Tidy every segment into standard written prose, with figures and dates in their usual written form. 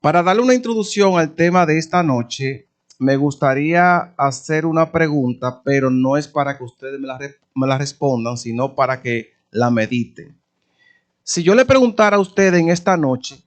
Para darle una introducción al tema de esta noche, me gustaría hacer una pregunta, pero no es para que ustedes me la respondan, sino para que la mediten. Si yo le preguntara a ustedes en esta noche,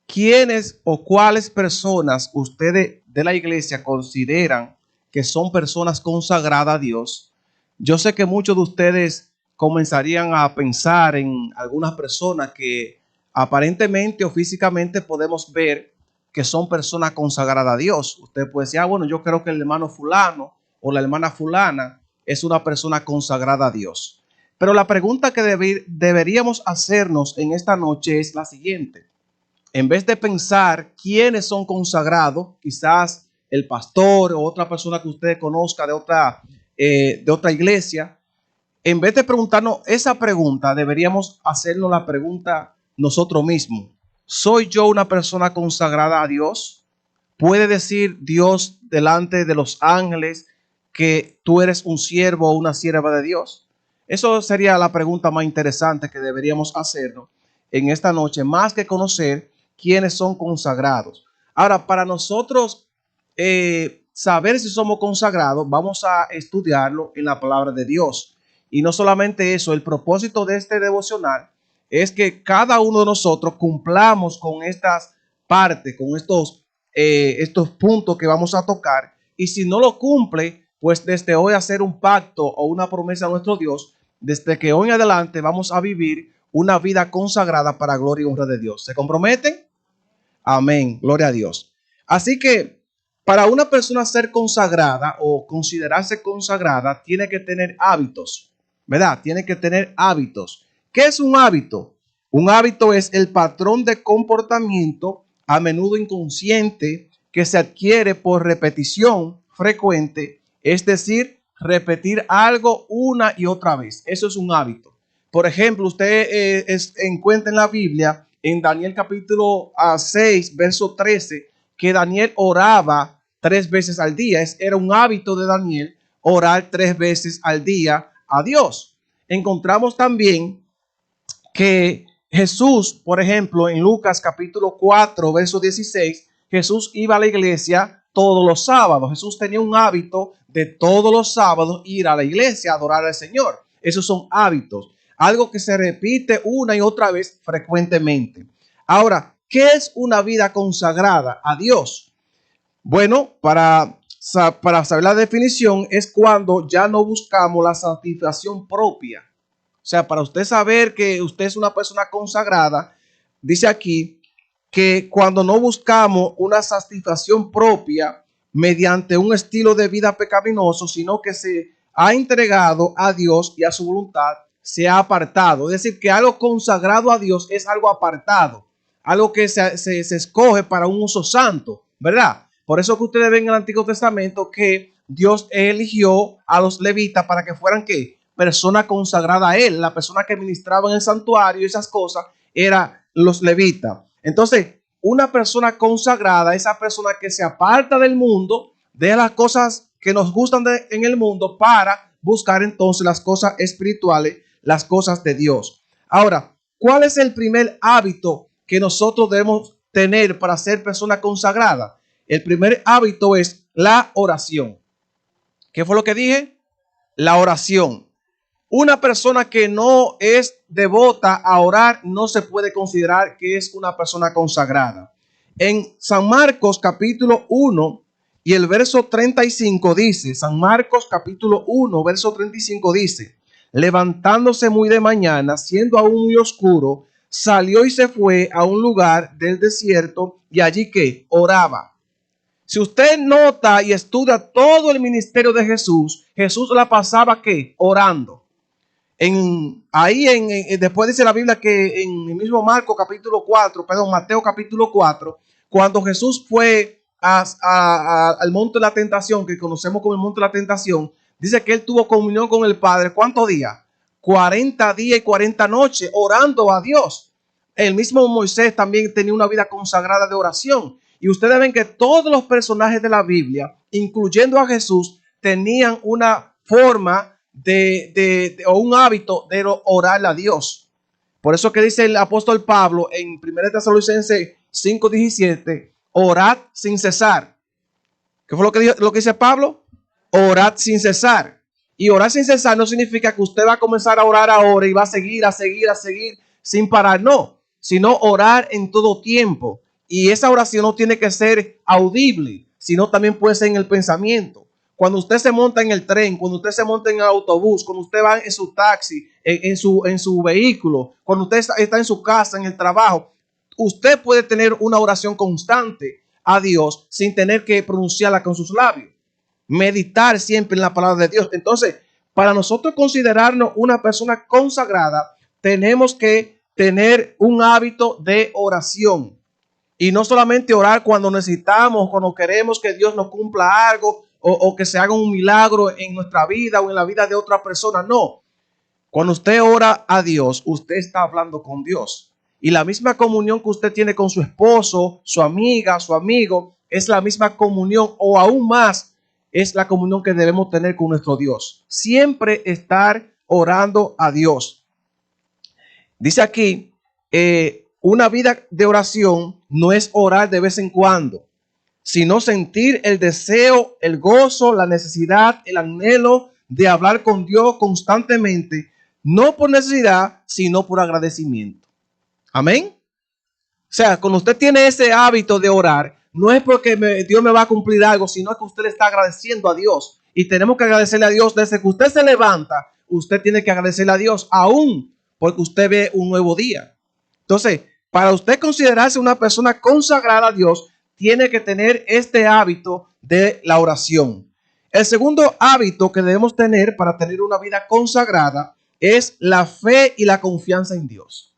¿quiénes o cuáles personas ustedes de la iglesia consideran que son personas consagradas a Dios? Yo sé que muchos de ustedes comenzarían a pensar en algunas personas que aparentemente o físicamente podemos ver que son personas consagradas a Dios. Usted puede decir, bueno, yo creo que el hermano fulano o la hermana fulana es una persona consagrada a Dios. Pero la pregunta que deberíamos hacernos en esta noche es la siguiente. En vez de pensar quiénes son consagrados, quizás el pastor o otra persona que usted conozca de otra iglesia, en vez de preguntarnos esa pregunta, deberíamos hacernos la pregunta nosotros mismos. ¿Soy yo una persona consagrada a Dios? ¿Puede decir Dios delante de los ángeles que tú eres un siervo o una sierva de Dios? Eso sería la pregunta más interesante que deberíamos hacernos en esta noche, más que conocer quiénes son consagrados. Ahora, para nosotros saber si somos consagrados, vamos a estudiarlo en la palabra de Dios. Y no solamente eso, el propósito de este devocional es que cada uno de nosotros cumplamos con estas partes, con estos puntos que vamos a tocar. Y si no lo cumple, pues desde hoy hacer un pacto o una promesa a nuestro Dios, desde que hoy en adelante vamos a vivir una vida consagrada para gloria y honra de Dios. ¿Se comprometen? Amén, gloria a Dios. Así que para una persona ser consagrada o considerarse consagrada, tiene que tener hábitos, ¿verdad? Tiene que tener hábitos. ¿Qué es un hábito? Un hábito es el patrón de comportamiento, a menudo inconsciente, que se adquiere por repetición frecuente, es decir, repetir algo una y otra vez. Eso es un hábito. Por ejemplo, usted encuentra en la Biblia, en Daniel capítulo 6, verso 13, que Daniel oraba 3 veces al día. Era un hábito de Daniel orar 3 veces al día a Dios. Encontramos también que Jesús, por ejemplo, en Lucas capítulo 4, verso 16, Jesús iba a la iglesia todos los sábados. Jesús tenía un hábito de todos los sábados ir a la iglesia a adorar al Señor. Esos son hábitos, algo que se repite una y otra vez frecuentemente. Ahora, ¿qué es una vida consagrada a Dios? Bueno, para saber la definición es cuando ya no buscamos la santificación propia. O sea, para usted saber que usted es una persona consagrada, dice aquí que cuando no buscamos una satisfacción propia mediante un estilo de vida pecaminoso, sino que se ha entregado a Dios y a su voluntad, se ha apartado. Es decir, que algo consagrado a Dios es algo apartado, algo que se escoge para un uso santo, ¿verdad? Por eso que ustedes ven en el Antiguo Testamento que Dios eligió a los levitas para que fueran, ¿qué? Persona consagrada a él. La persona que ministraba en el santuario y esas cosas era los levitas. Entonces, una persona consagrada, esa persona que se aparta del mundo, de las cosas que nos gustan en el mundo para buscar entonces las cosas espirituales, las cosas de Dios. Ahora, ¿cuál es el primer hábito que nosotros debemos tener para ser persona consagrada? El primer hábito es la oración. ¿Qué fue lo que dije? La oración. Una persona que no es devota a orar no se puede considerar que es una persona consagrada. En San Marcos capítulo 1 y el verso 35 dice, San Marcos capítulo 1, verso 35 dice, levantándose muy de mañana, siendo aún muy oscuro, salió y se fue a un lugar del desierto y allí que oraba. Si usted nota y estudia todo el ministerio de Jesús, Jesús la pasaba ¿qué? Orando. Después dice la Biblia que en el mismo Mateo capítulo 4, cuando Jesús fue al monte de la tentación, que conocemos como el monte de la tentación, dice que él tuvo comunión con el Padre. ¿Cuántos días? 40 días y 40 noches orando a Dios. El mismo Moisés también tenía una vida consagrada de oración. Y ustedes ven que todos los personajes de la Biblia, incluyendo a Jesús, tenían una forma o un hábito de orar a Dios. Por eso que dice el apóstol Pablo en 1 Tesalonicenses 5:17, orad sin cesar. ¿Qué fue lo que dice Pablo? Orad sin cesar. Y orar sin cesar no significa que usted va a comenzar a orar ahora y va a seguir sin parar. No, sino orar en todo tiempo. Y esa oración no tiene que ser audible, sino también puede ser en el pensamiento. Cuando usted se monta en el tren, cuando usted se monta en el autobús, cuando usted va en su taxi, en su vehículo, cuando usted está en su casa, en el trabajo, usted puede tener una oración constante a Dios sin tener que pronunciarla con sus labios. Meditar siempre en la palabra de Dios. Entonces, para nosotros considerarnos una persona consagrada, tenemos que tener un hábito de oración. Y no solamente orar cuando necesitamos, cuando queremos que Dios nos cumpla algo o que se haga un milagro en nuestra vida o en la vida de otra persona. No. Cuando usted ora a Dios, usted está hablando con Dios. Y la misma comunión que usted tiene con su esposo, su amiga, su amigo, es la misma comunión o aún más es la comunión que debemos tener con nuestro Dios. Siempre estar orando a Dios. Dice aquí, una vida de oración no es orar de vez en cuando, sino sentir el deseo, el gozo, la necesidad, el anhelo de hablar con Dios constantemente, no por necesidad, sino por agradecimiento. Amén. O sea, cuando usted tiene ese hábito de orar, no es porque Dios me va a cumplir algo, sino que usted le está agradeciendo a Dios. Y tenemos que agradecerle a Dios desde que usted se levanta. Usted tiene que agradecerle a Dios aún porque usted ve un nuevo día. Entonces, para usted considerarse una persona consagrada a Dios, tiene que tener este hábito de la oración. El segundo hábito que debemos tener para tener una vida consagrada es la fe y la confianza en Dios.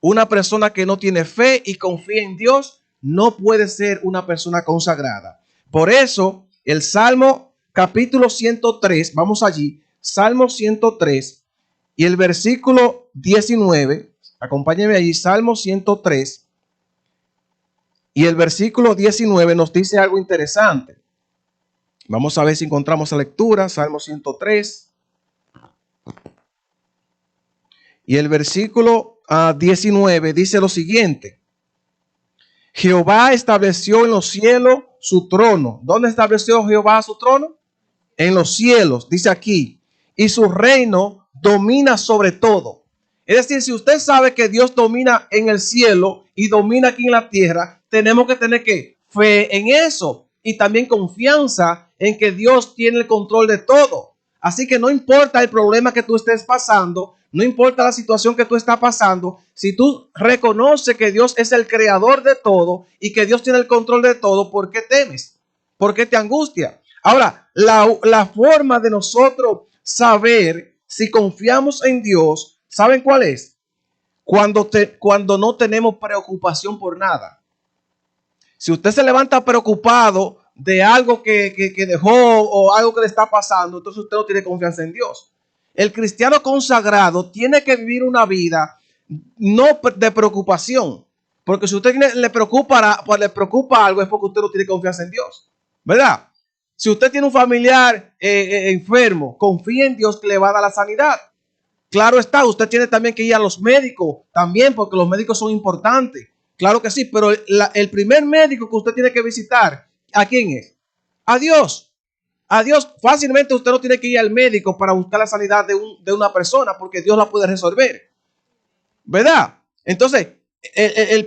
Una persona que no tiene fe y confía en Dios no puede ser una persona consagrada. Por eso, el Salmo capítulo 103, vamos allí, Salmo 103 y el versículo 19, acompáñenme allí, Salmo 103 y el versículo 19 nos dice algo interesante. Vamos a ver si encontramos la lectura, Salmo 103 y el versículo 19 dice lo siguiente: Jehová estableció en los cielos su trono. ¿Dónde estableció Jehová su trono? En los cielos, dice aquí. Y su reino domina sobre todo. Es decir, si usted sabe que Dios domina en el cielo y domina aquí en la tierra, tenemos que tener fe en eso y también confianza en que Dios tiene el control de todo. Así que no importa el problema que tú estés pasando, no importa la situación que tú estás pasando, si tú reconoces que Dios es el creador de todo y que Dios tiene el control de todo, ¿por qué temes? ¿Por qué te angustia? Ahora, la forma de nosotros saber si confiamos en Dios, ¿saben cuál es? Cuando no tenemos preocupación por nada. Si usted se levanta preocupado de algo que dejó o algo que le está pasando, entonces usted no tiene confianza en Dios. El cristiano consagrado tiene que vivir una vida no de preocupación, porque si usted le preocupa algo es porque usted no tiene confianza en Dios, ¿verdad? Si usted tiene un familiar enfermo, confía en Dios que le va a dar la sanidad. Claro está, usted tiene también que ir a los médicos también, porque los médicos son importantes. Claro que sí, pero el primer médico que usted tiene que visitar, ¿a quién es? A Dios. A Dios. Fácilmente usted no tiene que ir al médico para buscar la sanidad de una persona, porque Dios la puede resolver, ¿verdad? Entonces,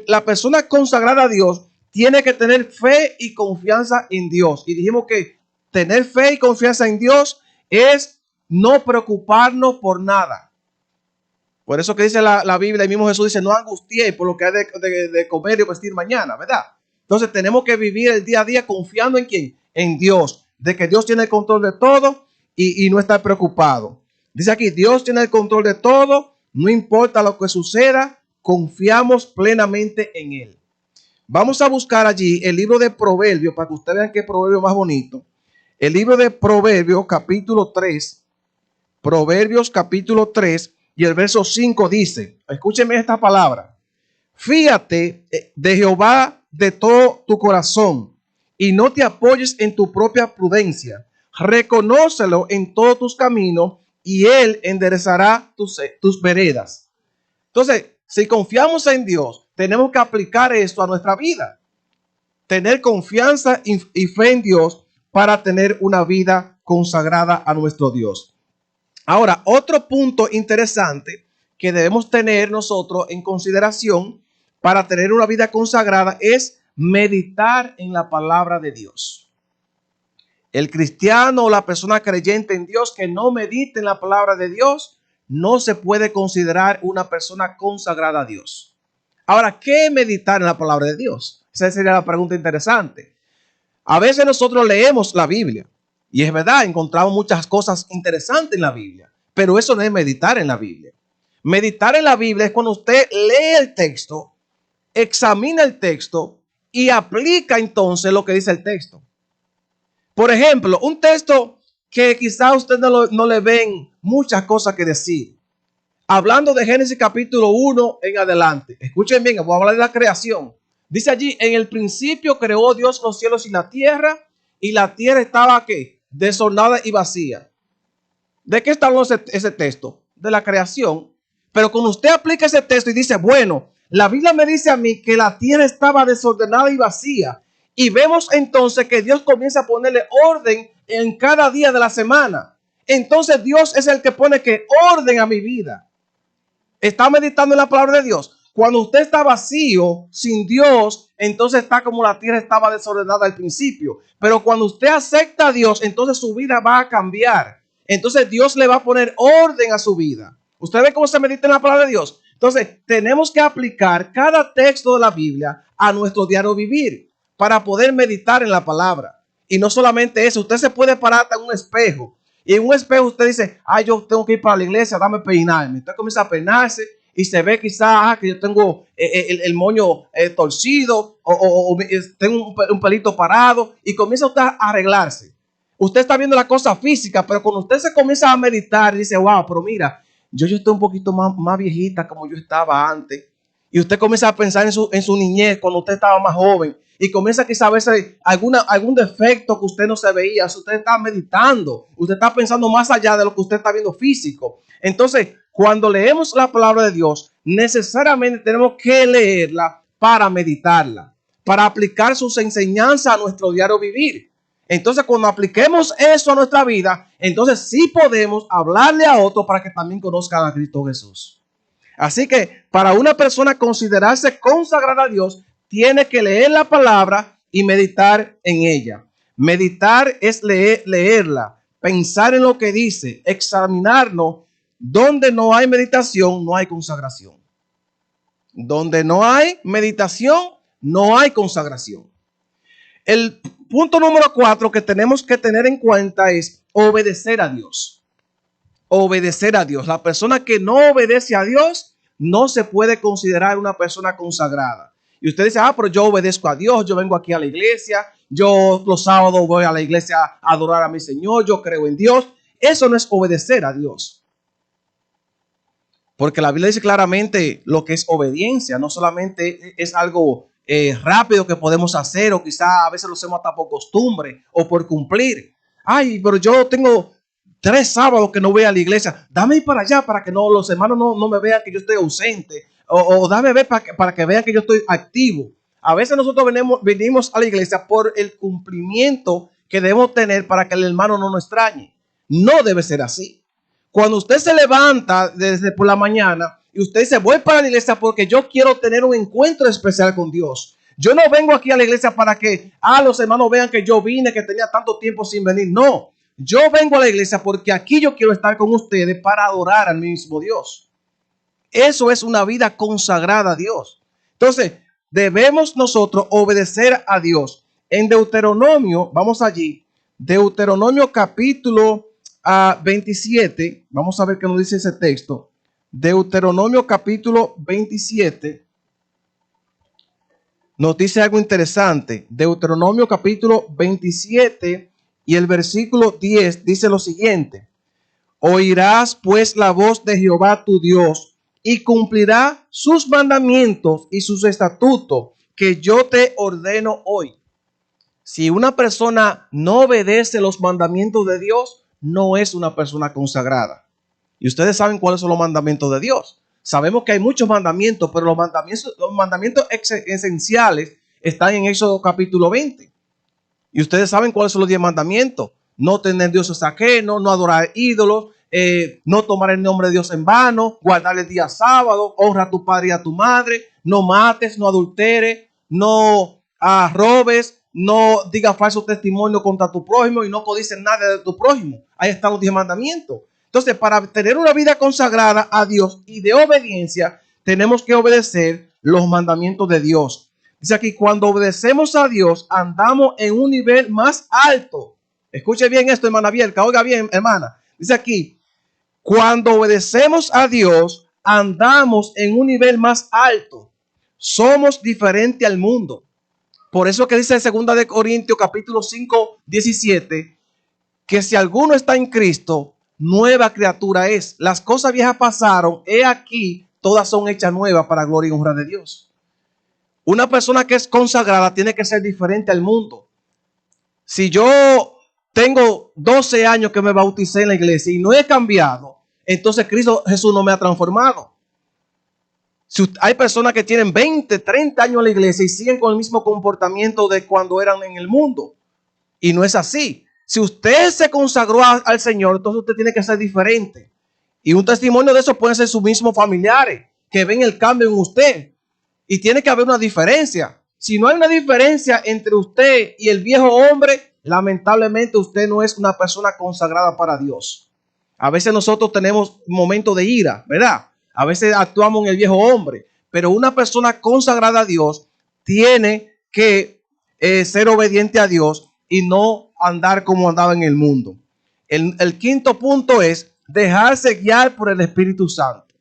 la persona consagrada a Dios tiene que tener fe y confianza en Dios. Y dijimos que tener fe y confianza en Dios es no preocuparnos por nada. Por eso que dice la Biblia, el mismo Jesús dice, no angustie por lo que hay de comer y vestir mañana, ¿verdad? Entonces tenemos que vivir el día a día confiando en ¿quién? En Dios, de que Dios tiene el control de todo y no estar preocupado. Dice aquí, Dios tiene el control de todo, no importa lo que suceda, confiamos plenamente en Él. Vamos a buscar allí el libro de Proverbios, para que ustedes vean qué proverbio más bonito. El libro de Proverbios, capítulo 3, Proverbios, capítulo 3, y el verso 5 dice, escúcheme esta palabra: fíate de Jehová de todo tu corazón y no te apoyes en tu propia prudencia. Reconócelo en todos tus caminos y Él enderezará tus veredas. Entonces, si confiamos en Dios, tenemos que aplicar esto a nuestra vida. Tener confianza y fe en Dios para tener una vida consagrada a nuestro Dios. Ahora, otro punto interesante que debemos tener nosotros en consideración para tener una vida consagrada es meditar en la palabra de Dios. El cristiano o la persona creyente en Dios que no medite en la palabra de Dios no se puede considerar una persona consagrada a Dios. Ahora, ¿qué es meditar en la palabra de Dios? Esa sería la pregunta interesante. A veces nosotros leemos la Biblia y es verdad, encontramos muchas cosas interesantes en la Biblia, pero eso no es meditar en la Biblia. Meditar en la Biblia es cuando usted lee el texto, examina el texto y aplica entonces lo que dice el texto. Por ejemplo, un texto que quizá usted no le ven muchas cosas que decir. Hablando de Génesis capítulo 1 en adelante. Escuchen bien, voy a hablar de la creación. Dice allí, en el principio creó Dios los cielos y la tierra estaba ¿qué? Desordenada y vacía. ¿De qué está hablando ese texto? De la creación. Pero cuando usted aplica ese texto y dice, bueno, la Biblia me dice a mí que la tierra estaba desordenada y vacía. Y vemos entonces que Dios comienza a ponerle orden en cada día de la semana. Entonces Dios es el que pone que orden a mi vida. Está meditando en la palabra de Dios. Cuando usted está vacío, sin Dios, entonces está como la tierra estaba desordenada al principio. Pero cuando usted acepta a Dios, entonces su vida va a cambiar. Entonces Dios le va a poner orden a su vida. ¿Usted ve cómo se medita en la palabra de Dios? Entonces tenemos que aplicar cada texto de la Biblia a nuestro diario vivir para poder meditar en la palabra. Y no solamente eso, usted se puede parar hasta en un espejo. Y en un espejo usted dice, yo tengo que ir para la iglesia, dame peinarme. Usted comienza a peinarse y se ve quizás que yo tengo el moño torcido o tengo un pelito parado y comienza usted a arreglarse. Usted está viendo la cosa física, pero cuando usted se comienza a meditar, dice, wow, pero mira, yo estoy un poquito más viejita como yo estaba antes. Y usted comienza a pensar en su niñez cuando usted estaba más joven. Y comienza quizá a verse algún defecto que usted no se veía. Si usted está meditando, usted está pensando más allá de lo que usted está viendo físico. Entonces, cuando leemos la palabra de Dios, necesariamente tenemos que leerla para meditarla, para aplicar sus enseñanzas a nuestro diario vivir. Entonces, cuando apliquemos eso a nuestra vida, entonces sí podemos hablarle a otros para que también conozcan a Cristo Jesús. Así que para una persona considerarse consagrada a Dios, tiene que leer la palabra y meditar en ella. Meditar es leerla, pensar en lo que dice, examinarnos. Donde no hay meditación, no hay consagración. Donde no hay meditación, no hay consagración. El punto número 4 que tenemos que tener en cuenta es obedecer a Dios. Obedecer a Dios. La persona que no obedece a Dios no se puede considerar una persona consagrada. Y usted dice, pero yo obedezco a Dios, yo vengo aquí a la iglesia, yo los sábados voy a la iglesia a adorar a mi Señor, yo creo en Dios. Eso no es obedecer a Dios. Porque la Biblia dice claramente lo que es obediencia. No solamente es algo rápido que podemos hacer o quizá a veces lo hacemos hasta por costumbre o por cumplir. Pero yo tengo 3 sábados que no voy a la iglesia. Dame ir para allá para que los hermanos no me vean que yo estoy ausente. O dame ver para que vean que yo estoy activo. A veces nosotros venimos a la iglesia por el cumplimiento que debemos tener para que el hermano no nos extrañe. No debe ser así. Cuando usted se levanta desde por la mañana y usted dice, voy para la iglesia porque yo quiero tener un encuentro especial con Dios. Yo no vengo aquí a la iglesia para que los hermanos vean que yo vine, que tenía tanto tiempo sin venir. No, yo vengo a la iglesia porque aquí yo quiero estar con ustedes para adorar al mismo Dios. Eso es una vida consagrada a Dios. Entonces, debemos nosotros obedecer a Dios. En Deuteronomio, vamos allí, Deuteronomio capítulo 27, vamos a ver qué nos dice ese texto. Deuteronomio capítulo 27 nos dice algo interesante. Deuteronomio capítulo 27 y el versículo 10 dice lo siguiente: oirás pues la voz de Jehová tu Dios y cumplirá sus mandamientos y sus estatutos que yo te ordeno hoy. Si una persona no obedece los mandamientos de Dios, no es una persona consagrada. Y ustedes saben cuáles son los mandamientos de Dios. Sabemos que hay muchos mandamientos, pero los mandamientos esenciales están en Éxodo capítulo 20. Y ustedes saben cuáles son los 10 mandamientos. No tener dioses ajenos, no adorar ídolos, no tomar el nombre de Dios en vano, guardar el día sábado, honra a tu padre y a tu madre, no mates, no adulteres, no robes, no digas falso testimonio contra tu prójimo y no codices nada de tu prójimo. Ahí están los 10 mandamientos. Entonces, para tener una vida consagrada a Dios y de obediencia, tenemos que obedecer los mandamientos de Dios. Dice aquí, cuando obedecemos a Dios, andamos en un nivel más alto. Escuche bien esto, hermana Bielka, oiga bien, hermana. Dice aquí, cuando obedecemos a Dios, andamos en un nivel más alto. Somos diferentes al mundo. Por eso que dice en 2 de Corintios capítulo 5, 17, que si alguno está en Cristo, nueva criatura es. Las cosas viejas pasaron, he aquí, todas son hechas nuevas para gloria y honra de Dios. Una persona que es consagrada tiene que ser diferente al mundo. Si yo tengo 12 años que me bauticé en la iglesia y no he cambiado, entonces Cristo Jesús no me ha transformado. Si hay personas que tienen 20, 30 años en la iglesia y siguen con el mismo comportamiento de cuando eran en el mundo. Y no es así. Si usted se consagró al Señor, entonces usted tiene que ser diferente. Y un testimonio de eso pueden ser sus mismos familiares que ven el cambio en usted. Y tiene que haber una diferencia. Si no hay una diferencia entre usted y el viejo hombre, lamentablemente usted no es una persona consagrada para Dios. A veces nosotros tenemos momentos de ira, ¿verdad? A veces actuamos en el viejo hombre. Pero una persona consagrada a Dios tiene que ser obediente a Dios y no andar como andaba en el mundo. El quinto punto es dejarse guiar por el Espíritu Santo.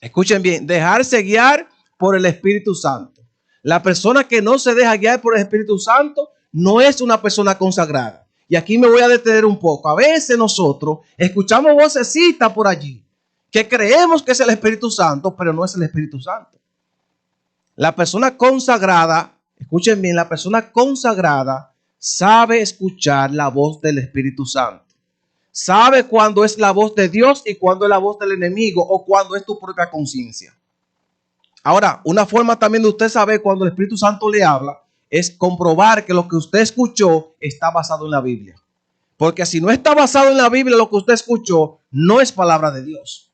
Escuchen bien, dejarse guiar por el Espíritu Santo. La persona que no se deja guiar por el Espíritu Santo no es una persona consagrada. Y aquí me voy a detener un poco. A veces nosotros escuchamos vocecitas por allí que creemos que es el Espíritu Santo, pero no es el Espíritu Santo. La persona consagrada, escuchen bien, la persona consagrada sabe escuchar la voz del Espíritu Santo. Sabe cuándo es la voz de Dios y cuándo es la voz del enemigo o cuándo es tu propia conciencia. Ahora, una forma también de usted saber cuando el Espíritu Santo le habla es comprobar que lo que usted escuchó está basado en la Biblia. Porque si no está basado en la Biblia, lo que usted escuchó no es palabra de Dios.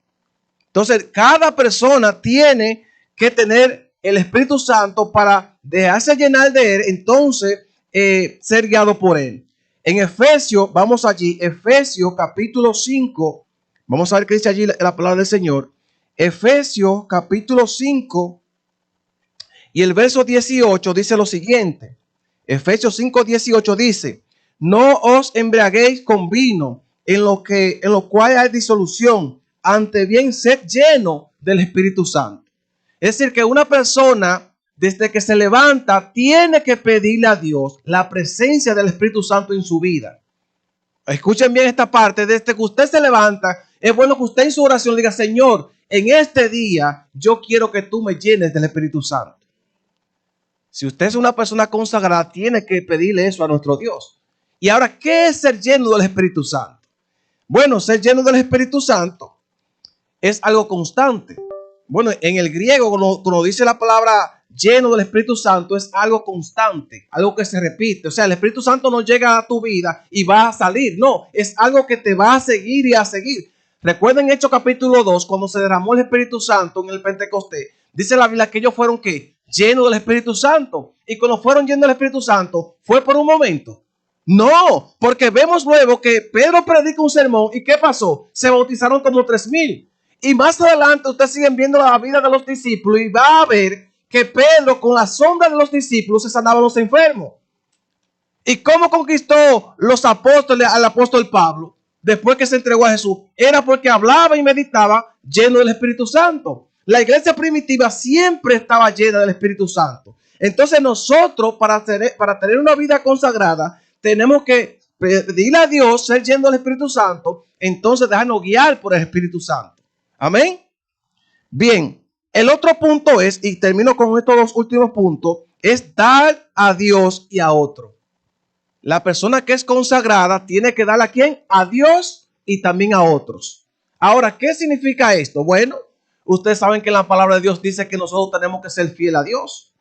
Entonces, cada persona tiene que tener el Espíritu Santo para dejarse llenar de él, entonces ser guiado por él. En Efesios, vamos allí, Efesios capítulo 5, vamos a ver qué dice allí la palabra del Señor. Efesios capítulo 5 y el verso 18 dice lo siguiente. Efesios 5, 18 dice, no os embriaguéis con vino en lo cual hay disolución, ante bien sed lleno del Espíritu Santo. Es decir, que una persona desde que se levanta tiene que pedirle a Dios la presencia del Espíritu Santo en su vida. Escuchen bien esta parte. Desde que usted se levanta, es bueno que usted en su oración diga, Señor, en este día yo quiero que tú me llenes del Espíritu Santo. Si usted es una persona consagrada, tiene que pedirle eso a nuestro Dios. Y ahora, ¿qué es ser lleno del Espíritu Santo? Bueno, ser lleno del Espíritu Santo es algo constante. Bueno, en el griego, cuando dice la palabra lleno del Espíritu Santo, es algo constante, algo que se repite. O sea, el Espíritu Santo no llega a tu vida y va a salir. No, es algo que te va a seguir y a seguir. Recuerden Hechos capítulo 2, cuando se derramó el Espíritu Santo en el Pentecostés. Dice la Biblia que ellos fueron ¿qué? Llenos del Espíritu Santo. Y cuando fueron llenos del Espíritu Santo, ¿fue por un momento? No, porque vemos luego que Pedro predica un sermón. ¿Y qué pasó? Se bautizaron como 3,000. Y más adelante ustedes siguen viendo la vida de los discípulos y va a ver que Pedro con la sombra de los discípulos se sanaba a los enfermos. ¿Y cómo conquistó los apóstoles al apóstol Pablo después que se entregó a Jesús? Era porque hablaba y meditaba lleno del Espíritu Santo. La iglesia primitiva siempre estaba llena del Espíritu Santo. Entonces nosotros para tener una vida consagrada tenemos que pedirle a Dios ser lleno del Espíritu Santo, entonces dejarnos guiar por el Espíritu Santo. Amén. Bien, el otro punto es, y termino con estos dos últimos puntos, es dar a Dios y a otro. La persona que es consagrada tiene que dar a quién? A Dios y también a otros. Ahora, ¿qué significa esto? Bueno, Ustedes saben que la palabra de Dios dice que nosotros tenemos que ser fiel a Dios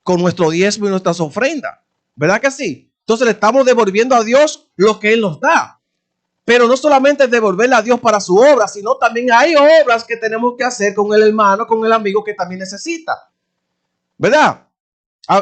con nuestro diezmo y nuestras ofrendas. ¿Verdad que sí? Entonces le estamos devolviendo a Dios lo que Él nos da. Pero no solamente devolverle a Dios para su obra, sino también hay obras que tenemos que hacer con el hermano, con el amigo que también necesita. ¿Verdad?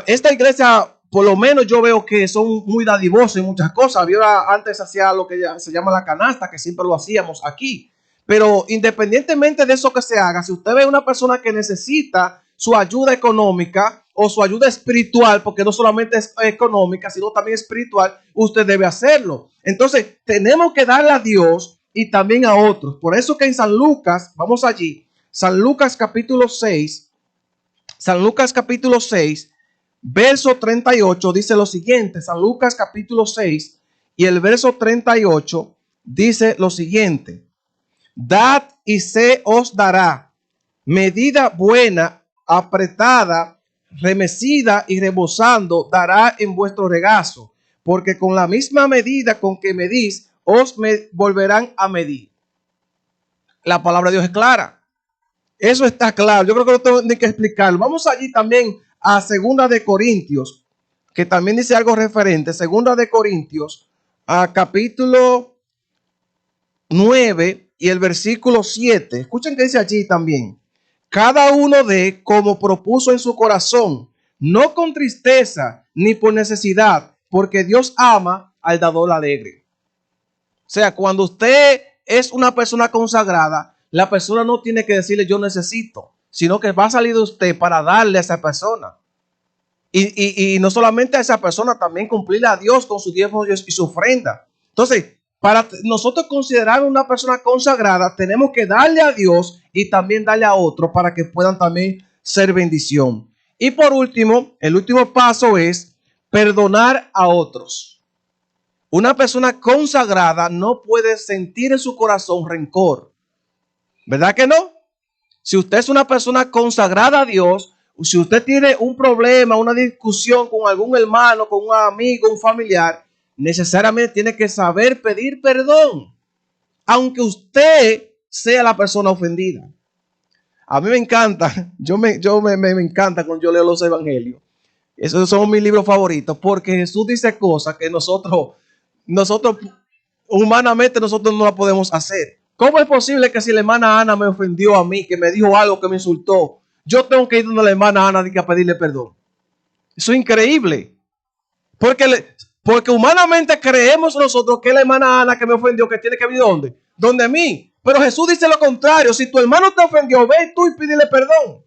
Esta iglesia, por lo menos yo veo que son muy dadivosos en muchas cosas. Antes hacía lo que se llama la canasta, que siempre lo hacíamos aquí. Pero independientemente de eso que se haga, si usted ve una persona que necesita su ayuda económica o su ayuda espiritual, porque no solamente es económica, sino también espiritual, usted debe hacerlo. Entonces, tenemos que darle a Dios y también a otros. Por eso que en San Lucas, vamos allí, San Lucas capítulo 6, verso 38 dice lo siguiente. San Lucas capítulo 6 y el verso 38 dice lo siguiente: dad y se os dará, medida buena, apretada, remecida y rebosando dará en vuestro regazo, porque con la misma medida con que medís, volverán a medir. La palabra de Dios es clara. Eso está claro. Yo creo que no tengo ni que explicarlo. Vamos allí también a Segunda de Corintios, que también dice algo referente. Segunda de Corintios, a capítulo 9 y el versículo 7. Escuchen que dice allí también: cada uno dé como propuso en su corazón, no con tristeza ni por necesidad, porque Dios ama al dador alegre. O sea, cuando usted es una persona consagrada, la persona no tiene que decirle yo necesito, sino que va a salir de usted para darle a esa persona. Y no solamente a esa persona, también cumplirle a Dios con su diezmo y su ofrenda. Entonces, para nosotros considerar una persona consagrada, tenemos que darle a Dios y también darle a otros para que puedan también ser bendición. Y por último, el último paso es perdonar a otros. Una persona consagrada no puede sentir en su corazón rencor. ¿Verdad que no? Si usted es una persona consagrada a Dios, si usted tiene un problema, una discusión con algún hermano, con un amigo, un familiar, necesariamente tiene que saber pedir perdón, aunque usted sea la persona ofendida. A mí me encanta, me encanta cuando yo leo los evangelios. Esos son mis libros favoritos, porque Jesús dice cosas que nosotros humanamente nosotros no la podemos hacer. ¿Cómo es posible que si la hermana Ana me ofendió a mí, que me dijo algo que me insultó, yo tengo que ir donde la hermana Ana a pedirle perdón? Eso es increíble. Porque humanamente creemos nosotros que la hermana Ana que me ofendió, que tiene que venir ¿dónde? Donde mí. Pero Jesús dice lo contrario. Si tu hermano te ofendió, ve tú y pídele perdón.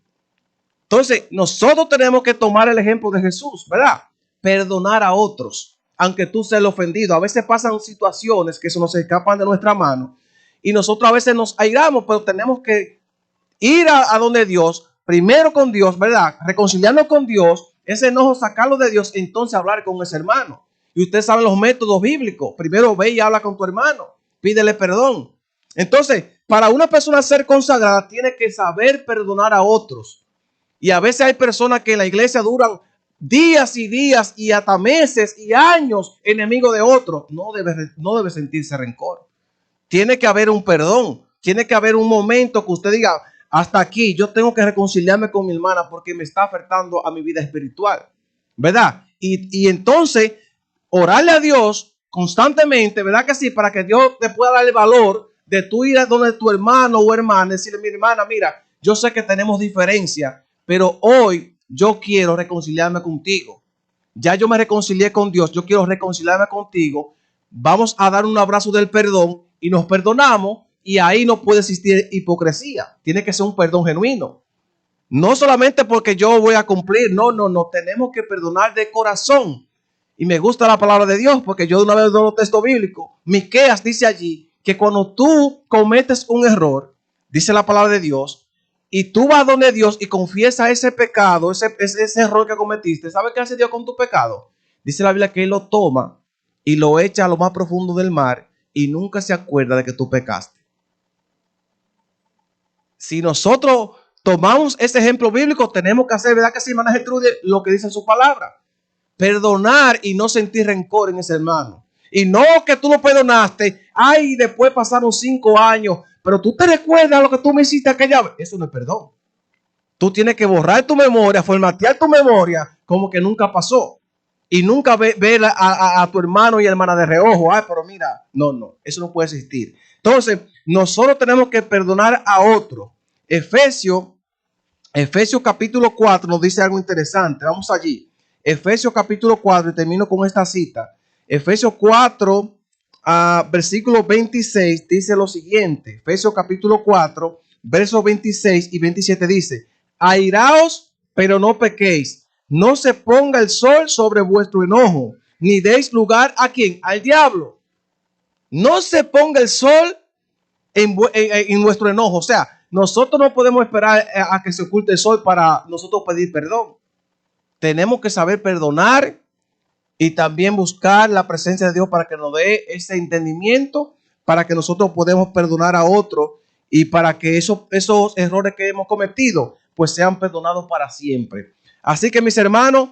Entonces, nosotros tenemos que tomar el ejemplo de Jesús, ¿verdad? Perdonar a otros, aunque tú seas el ofendido. A veces pasan situaciones que se nos escapan de nuestra mano y nosotros a veces nos airamos, pero tenemos que ir a donde Dios, primero con Dios, ¿verdad? Reconciliarnos con Dios, ese enojo sacarlo de Dios, entonces hablar con ese hermano. Y ustedes saben los métodos bíblicos. Primero ve y habla con tu hermano, pídele perdón. Entonces, para una persona ser consagrada, tiene que saber perdonar a otros. Y a veces hay personas que en la iglesia duran días y días y hasta meses y años enemigos de otros. No debe sentirse rencor. Tiene que haber un perdón. Tiene que haber un momento que usted diga, hasta aquí, yo tengo que reconciliarme con mi hermana porque me está afectando a mi vida espiritual. ¿Verdad? Y entonces, orarle a Dios constantemente, ¿verdad que sí? Para que Dios te pueda dar el valor de tú ir a donde tu hermano o hermana, decirle, mi hermana, mira, yo sé que tenemos diferencia, pero hoy yo quiero reconciliarme contigo. Ya yo me reconcilié con Dios, yo quiero reconciliarme contigo. Vamos a dar un abrazo del perdón y nos perdonamos, y ahí no puede existir hipocresía. Tiene que ser un perdón genuino. No solamente porque yo voy a cumplir, no, tenemos que perdonar de corazón. Y me gusta la palabra de Dios porque yo de una vez doy un texto bíblico. Miqueas dice allí que cuando tú cometes un error, dice la palabra de Dios, y tú vas donde Dios y confiesas ese pecado, ese error que cometiste, ¿sabes qué hace Dios con tu pecado? Dice la Biblia que Él lo toma y lo echa a lo más profundo del mar y nunca se acuerda de que tú pecaste. Si nosotros tomamos ese ejemplo bíblico, tenemos que hacer, ¿verdad que sí, hermana Gertrude? Lo que dice su palabra. Perdonar y no sentir rencor en ese hermano. Y no que tú lo perdonaste, ay, después pasaron 5 años, pero tú te recuerdas lo que tú me hiciste aquella vez. Eso no es perdón. Tú tienes que borrar tu memoria, formatear tu memoria como que nunca pasó. Y nunca ver a tu hermano y hermana de reojo. Ay, pero mira, no, eso no puede existir. Entonces, nosotros tenemos que perdonar a otro. Efesios capítulo 4 nos dice algo interesante. Vamos allí. Efesios capítulo 4, y termino con esta cita. Efesios 4, versículo 26, dice lo siguiente. Efesios capítulo 4, versos 26 y 27 dice: airaos, pero no pequéis. No se ponga el sol sobre vuestro enojo, ni deis lugar a ¿quién? Al diablo. No se ponga el sol en nuestro enojo. O sea, nosotros no podemos esperar a que se oculte el sol para nosotros pedir perdón. Tenemos que saber perdonar y también buscar la presencia de Dios para que nos dé ese entendimiento, para que nosotros podamos perdonar a otros y para que esos errores que hemos cometido pues sean perdonados para siempre. Así que, mis hermanos,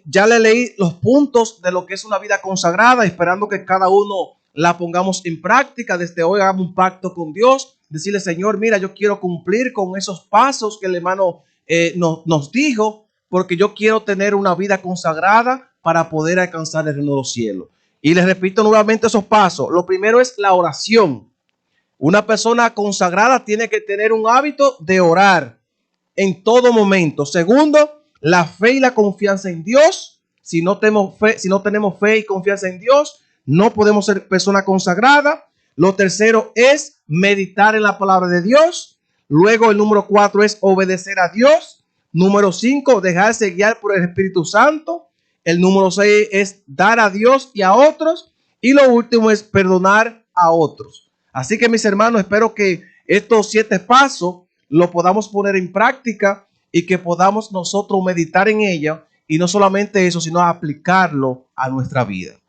ya le leí los puntos de lo que es una vida consagrada, esperando que cada uno la pongamos en práctica. Desde hoy hagamos un pacto con Dios, decirle: Señor, mira, yo quiero cumplir con esos pasos que el hermano nos dijo, porque yo quiero tener una vida consagrada para poder alcanzar el reino de los cielos. Y les repito nuevamente esos pasos. Lo primero es la oración. Una persona consagrada tiene que tener un hábito de orar en todo momento. Segundo, la fe y la confianza en Dios. Si no tenemos fe y confianza en Dios, no podemos ser persona consagrada. Lo tercero es meditar en la palabra de Dios. Luego, el número 4 es obedecer a Dios. Número 5, dejarse guiar por el Espíritu Santo. El número 6 es dar a Dios y a otros. Y lo último es perdonar a otros. Así que, mis hermanos, espero que estos 7 pasos lo podamos poner en práctica y que podamos nosotros meditar en ella, y no solamente eso, sino aplicarlo a nuestra vida.